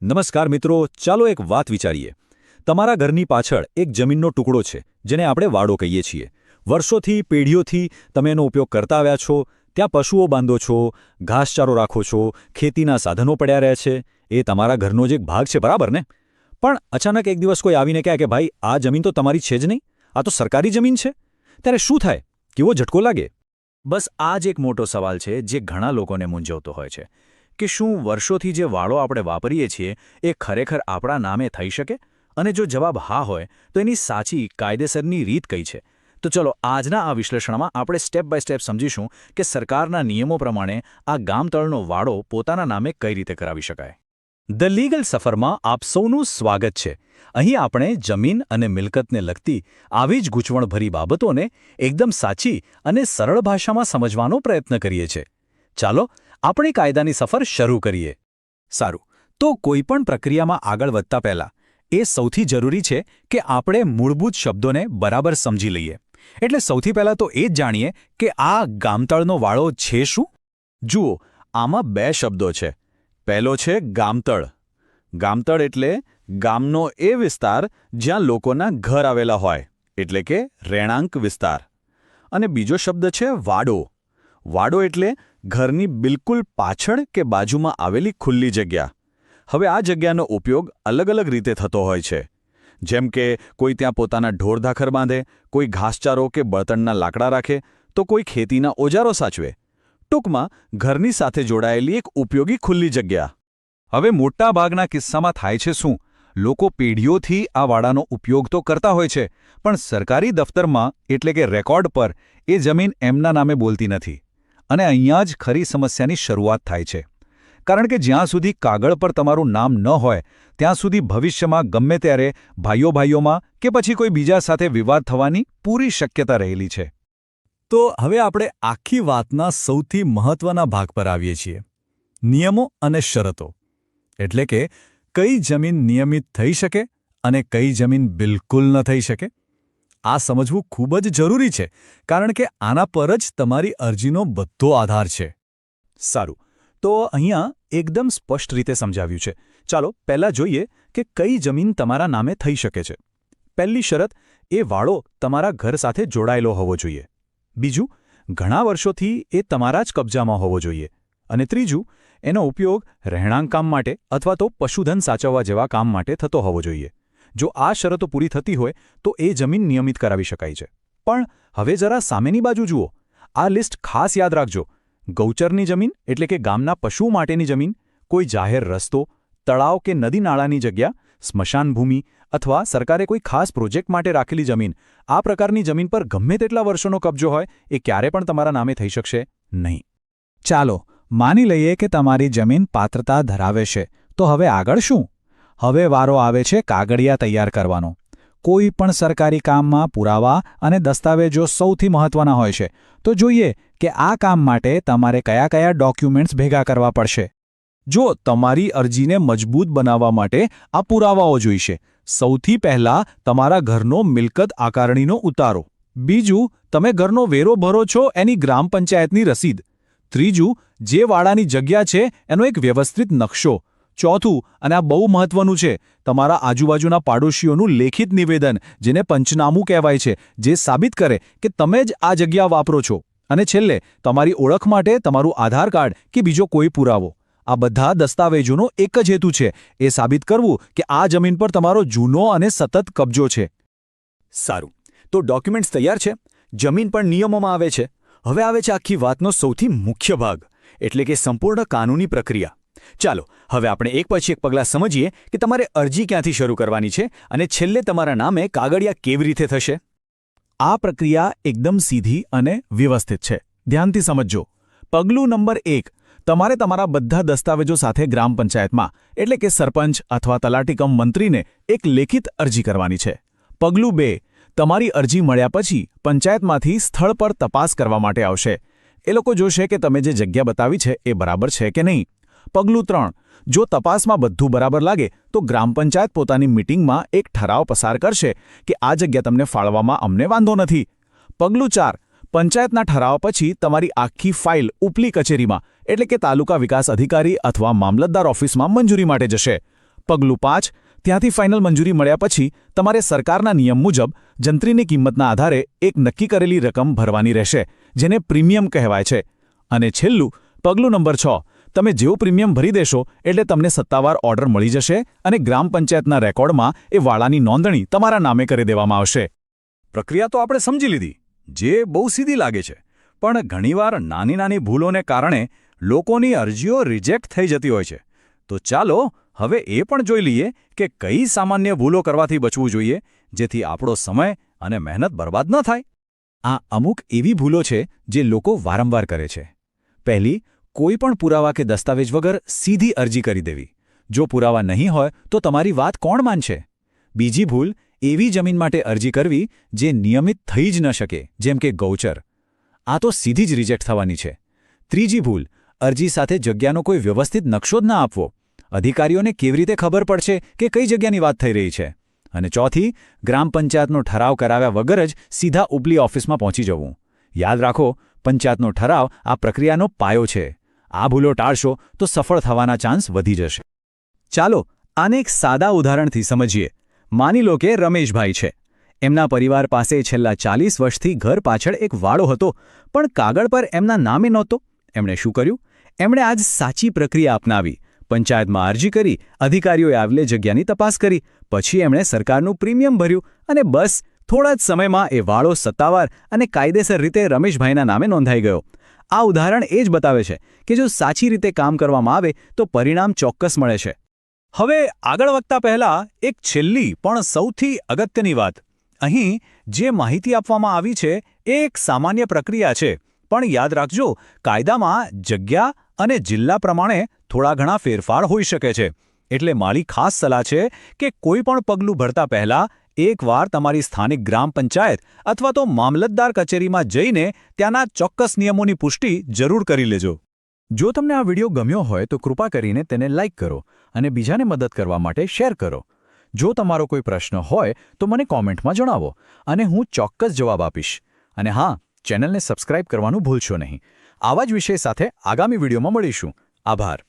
નમસ્કાર મિત્રો, ચાલો એક વાત વિચારીએ. તમારા ઘરની પાછળ એક જમીનનો ટુકડો છે જેને આપણે વાડો કહીએ છીએ. વર્ષોથી પેઢીઓથી તમે એનો ઉપયોગ કરતા આવ્યા છો. ત્યાં પશુઓ બાંધો છો, ઘાસચારો રાખો છો, ખેતીના સાધનો પડ્યા રહે છે. એ તમારા ઘરનો જ એક ભાગ છે, બરાબર ને? પણ અચાનક એક દિવસ કોઈ આવીને કહે કે ભાઈ, આ જમીન તો તમારી છે જ નહીં, આ તો સરકારી જમીન છે. ત્યારે શું થાય? કેવો ઝટકો લાગે? બસ આ જ એક મોટો સવાલ છે જે ઘણા લોકોને મૂંઝવતો હોય છે કે શું વર્ષોથી જે વાડો આપણે વાપરીએ છીએ એ ખરેખર આપણા નામે થઈ શકે? અને જો જવાબ હા હોય તો એની સાચી કાયદેસરની રીત કઈ છે? તો ચલો આજના આ વિશ્લેષણમાં આપણે સ્ટેપ બાય સ્ટેપ સમજીશું કે સરકારના નિયમો પ્રમાણે આ ગામતળનો વાડો પોતાના નામે કઈ રીતે કરાવી શકાય. ધ લીગલ સફરમાં આપ સૌનું સ્વાગત છે. અહીં આપણે જમીન અને મિલકતને લગતી આવી જ ગૂંચવણભરી બાબતોને એકદમ સાચી અને સરળ ભાષામાં સમજવાનો પ્રયત્ન કરીએ છીએ. ચાલો આપણે કાયદાની સફર શરૂ કરીએ. સારું, તો કોઈપણ પ્રક્રિયામાં આગળ વધતા પહેલા એ સૌથી જરૂરી છે કે આપણે મૂળભૂત શબ્દોને બરાબર સમજી લઈએ. એટલે સૌથી પહેલાં તો એ જ જાણીએ કે આ ગામતળનો વાડો છે શું? જુઓ, આમાં બે શબ્દો છે. પહેલો છે ગામતળ. ગામતળ એટલે ગામનો એ વિસ્તાર જ્યાં લોકોના ઘર આવેલા હોય, એટલે કે રહેણાંક વિસ્તાર. અને બીજો શબ્દ છે વાડો. વાડો એટલે ઘરની બિલકુલ પાછળ કે બાજુમાં આવેલી ખુલ્લી જગ્યા. હવે આ જગ્યાનો ઉપયોગ અલગ અલગ રીતે થતો હોય છે. જેમ કે કોઈ ત્યાં પોતાના ઢોરધાખર બાંધે, કોઈ ઘાસચારો કે બળતણના લાકડા રાખે, તો કોઈ ખેતીના ઓજારો સાચવે. ટૂંકમાં ઘરની સાથે જોડાયેલી એક ઉપયોગી ખુલ્લી જગ્યા. હવે મોટાભાગના કિસ્સામાં થાય છે શું? લોકો પેઢીઓથી આ વાડાનો ઉપયોગ તો કરતા હોય છે, પણ સરકારી દફતરમાં એટલે કે રેકોર્ડ પર એ જમીન એમના નામે બોલતી નથી. અને અહીંયા જ ખરી સમસ્યાની શરૂઆત થાય છે. કારણ કે જ્યાં સુધી કાગળ પર તમારું નામ ન હોય ત્યાં સુધી ભવિષ્યમાં ગમે ત્યારે ભાઈઓમાં કે પછી કોઈ બીજા સાથે વિવાદ થવાની પૂરી શક્યતા રહેલી છે. તો હવે આપણે આખી વાતના સૌથી મહત્વના ભાગ પર આવીએ છીએ. નિયમો અને શરતો. એટલે કે કઈ જમીન નિયમિત થઈ શકે અને કઈ જમીન બિલકુલ ન થઈ શકે. આ સમજવું ખૂબ જ જરૂરી છે, કારણ કે આના પર જ તમારી અરજીનો બધો આધાર છે. સારું, તો અહીંયા એકદમ સ્પષ્ટ રીતે સમજાવ્યું છે. ચાલો પહેલાં જોઈએ કે કઈ જમીન તમારા નામે થઈ શકે છે. પહેલી શરત, એ વાડો તમારા ઘર સાથે જોડાયેલો હોવો જોઈએ. બીજું, ઘણા વર્ષોથી એ તમારા જ કબજામાં હોવો જોઈએ. અને ત્રીજું, એનો ઉપયોગ રહેણાંક કામ માટે અથવા તો પશુધન સાચવવા જેવા કામ માટે થતો હોવો જોઈએ. જો આ શરતો પૂરી થતી હોય તો એ જમીન નિયમિત કરાવી શકાય છે. પણ હવે જરા સામેની બાજુ જુઓ. આ લિસ્ટ ખાસ યાદ રાખજો. ગૌચરની જમીન એટલે કે ગામના પશુઓ માટેની જમીન, કોઈ જાહેર રસ્તો, તળાવ કે નદી નાળાની જગ્યા, સ્મશાન ભૂમિ અથવા સરકારે કોઈ ખાસ પ્રોજેક્ટ માટે રાખેલી જમીન, આ પ્રકારની જમીન પર ગમે તેટલા વર્ષોનો કબજો હોય એ ક્યારે પણ તમારા નામે થઈ શકશે નહીં. ચાલો માની લઈએ કે તમારી જમીન પાત્રતા ધરાવે છે, તો હવે આગળ શું? હવે વારો આવે છે કાગળિયા તૈયાર કરવાનો. કોઈ પણ સરકારી કામમાં પુરાવા અને દસ્તાવેજો સૌથી મહત્વના હોય છે. તો જોઈએ કે આ કામ માટે તમારે કયા કયા ડોક્યુમેન્ટ્સ ભેગા કરવા પડશે. જો તમારી અરજીને મજબૂત બનાવવા માટે આ પુરાવાઓ જોઈશે. સૌથી પહેલાં તમારા ઘરનો મિલકત આકારણીનો ઉતારો. બીજું, તમે ઘરનો વેરો ભરો છો એની ગ્રામ પંચાયતની રસીદ. ત્રીજું, જે વાડાની જગ્યા છે એનો એક વ્યવસ્થિત નકશો. ચોથું, અને આ બહુ મહત્વનું છે, તમારા આજુબાજુના પાડોશીઓનું લેખિત નિવેદન, જેને પંચનામું કહેવાય છે, જે સાબિત કરે કે તમે જ આ જગ્યા વાપરો છો. અને છેલ્લે, તમારી ઓળખ માટે તમારું આધાર કાર્ડ કે બીજો કોઈ પુરાવો. આ બધા દસ્તાવેજોનો એક જ હેતુ છે, એ સાબિત કરવું કે આ જમીન પર તમારો જૂનો અને સતત કબજો છે. સારું, તો ડોક્યુમેન્ટ્સ તૈયાર છે, જમીન પણ નિયમોમાં આવે છે. હવે આવે છે આખી વાતનો સૌથી મુખ્ય ભાગ, એટલે કે સંપૂર્ણ કાનૂની પ્રક્રિયા. ચાલો હવે આપણે એક પછી એક પગલાં સમજીએ કે તમારે અરજી ક્યાંથી શરૂ કરવાની છે અને છેલ્લે તમારા નામે કાગળિયા કેવી રીતે થશે. આ પ્રક્રિયા એકદમ સીધી અને વ્યવસ્થિત છે. ધ્યાનથી સમજજો. પગલું નંબર 1, તમારે તમારા બધા દસ્તાવેજો સાથે ગ્રામ પંચાયતમાં એટલે કે સરપંચ અથવા તલાટીકમ મંત્રીને એક લેખિત અરજી કરવાની છે. પગલું 2, તમારી અરજી મળ્યા પછી પંચાયતમાંથી સ્થળ પર તપાસ કરવા માટે આવશે. એ લોકો જોશે કે તમે જે જગ્યા બતાવી છે એ બરાબર છે કે નહીં. પગલું 3, જો તપાસમાં બધું બરાબર લાગે તો ગ્રામ પંચાયત પોતાની મીટિંગમાં એક ઠરાવ પસાર કરશે કે આ જગ્યા તમને ફાળવામાં અમને વાંધો નથી. પગલું 4, પંચાયતના ઠરાવ પછી તમારી આખી ફાઇલ ઉપલી કચેરીમાં એટલે કે તાલુકા વિકાસ અધિકારી અથવા મામલતદાર ઓફિસમાં મંજૂરી માટે જશે. પગલું 5 ત્યાંથી ફાઇનલ મંજૂરી મળ્યા પછી તમારે સરકારના નિયમ મુજબ જંત્રીની કિંમતના આધારે એક નક્કી કરેલી રકમ ભરવાની રહેશે, જેને પ્રીમિયમ કહેવાય છે. અને છેલ્લું પગલું નંબર 6, તમે જેવું પ્રીમિયમ ભરી દેશો એટલે તમને સત્તાવાર ઓર્ડર મળી જશે અને ગ્રામ પંચાયતના રેકોર્ડમાં એ વાડાની નોંધણી તમારા નામે કરી દેવામાં આવશે. પ્રક્રિયા તો આપણે સમજી લીધી, જે બહુ સીધી લાગે છે, પણ ઘણીવાર નાની નાની ભૂલોને કારણે લોકોની અરજીઓ રિજેક્ટ થઈ જતી હોય છે. તો ચાલો હવે એ પણ જોઈ લઈએ કે કઈ સામાન્ય ભૂલો કરવાથી બચવું જોઈએ, જેથી આપણો સમય અને મહેનત બરબાદ ન થાય. આ અમુક એવી ભૂલો છે જે લોકો વારંવાર કરે છે. પહેલી, કોઈ પણ પુરાવા કે દસ્તાવેજ વગર સીધી અરજી કરી દેવી. જો પુરાવા નહીં હોય તો તમારી વાત કોણ માનશે? બીજી ભૂલ, એવી જમીન માટે અરજી કરવી જે નિયમિત થઈ જ ન શકે, જેમ કે ગૌચર. આ તો સીધી જ રિજેક્ટ થવાની છે. ત્રીજી ભૂલ, અરજી સાથે જગ્યાનો કોઈ વ્યવસ્થિત નકશો જ ના આપવો. અધિકારીઓને કેવી રીતે ખબર પડશે કે કઈ જગ્યાની વાત થઈ રહી છે? અને ચોથી, ગ્રામ પંચાયતનો ઠરાવ કરાવ્યા વગર જ સીધા ઉપલી ઓફિસમાં પહોંચી જવું. યાદ રાખો, પંચાયતનો ઠરાવ આ પ્રક્રિયાનો પાયો છે. આ ભૂલો ટાળશો તો સફળ થવાના ચાન્સ વધી જશે. ચાલો આને એક સાદા ઉદાહરણથી સમજીએ. માની લો કે રમેશભાઈ છે. એમના પરિવાર પાસે છેલ્લા 40 વર્ષથી ઘર પાછળ એક વાડો હતો, પણ કાગળ પર એમના નામે નહોતો. એમણે શું કર્યું? એમણે આજ સાચી પ્રક્રિયા અપનાવી. પંચાયતમાં અરજી કરી, અધિકારીઓએ આવેલી જગ્યાની તપાસ કરી, પછી એમણે સરકારનું પ્રીમિયમ ભર્યું અને બસ થોડા જ સમયમાં એ વાડો સત્તાવાર અને કાયદેસર રીતે રમેશભાઈના નામે નોંધાઈ ગયો. આ ઉદાહરણ એ જ બતાવે છે કે જો સાચી રીતે કામ કરવામાં આવે તો પરિણામ ચોક્કસ મળે છે. હવે આગળ વધતા પહેલા એક છેલ્લી પણ સૌથી અગત્યની વાત. અહીં જે માહિતી આપવામાં આવી છે એ એક સામાન્ય પ્રક્રિયા છે, પણ યાદ રાખજો, કાયદામાં જગ્યા અને જિલ્લા પ્રમાણે થોડા ઘણા ફેરફાર હોઈ શકે છે. એટલે મારી ખાસ સલાહ છે કે કોઈ પણ પગલું ભરતા પહેલા એકવાર તમારી સ્થાનિક ગ્રામ પંચાયત અથવા તો મામલતદાર કચેરીમાં જઈને ત્યાંના ચોક્કસ નિયમોની પુષ્ટિ જરૂર કરી લેજો. જો તમને આ વિડીયો ગમ્યો હોય તો કૃપા કરીને તેને લાઇક કરો અને બીજાને મદદ કરવા માટે શેર કરો. જો તમારો કોઈ પ્રશ્ન હોય તો મને કોમેન્ટમાં જણાવો અને હું ચોક્કસ જવાબ આપીશ. અને હા, ચેનલને સબસ્ક્રાઇબ કરવાનું ભૂલશો નહીં. આવા જ વિષય સાથે આગામી વિડીયોમાં મળીશું. આભાર.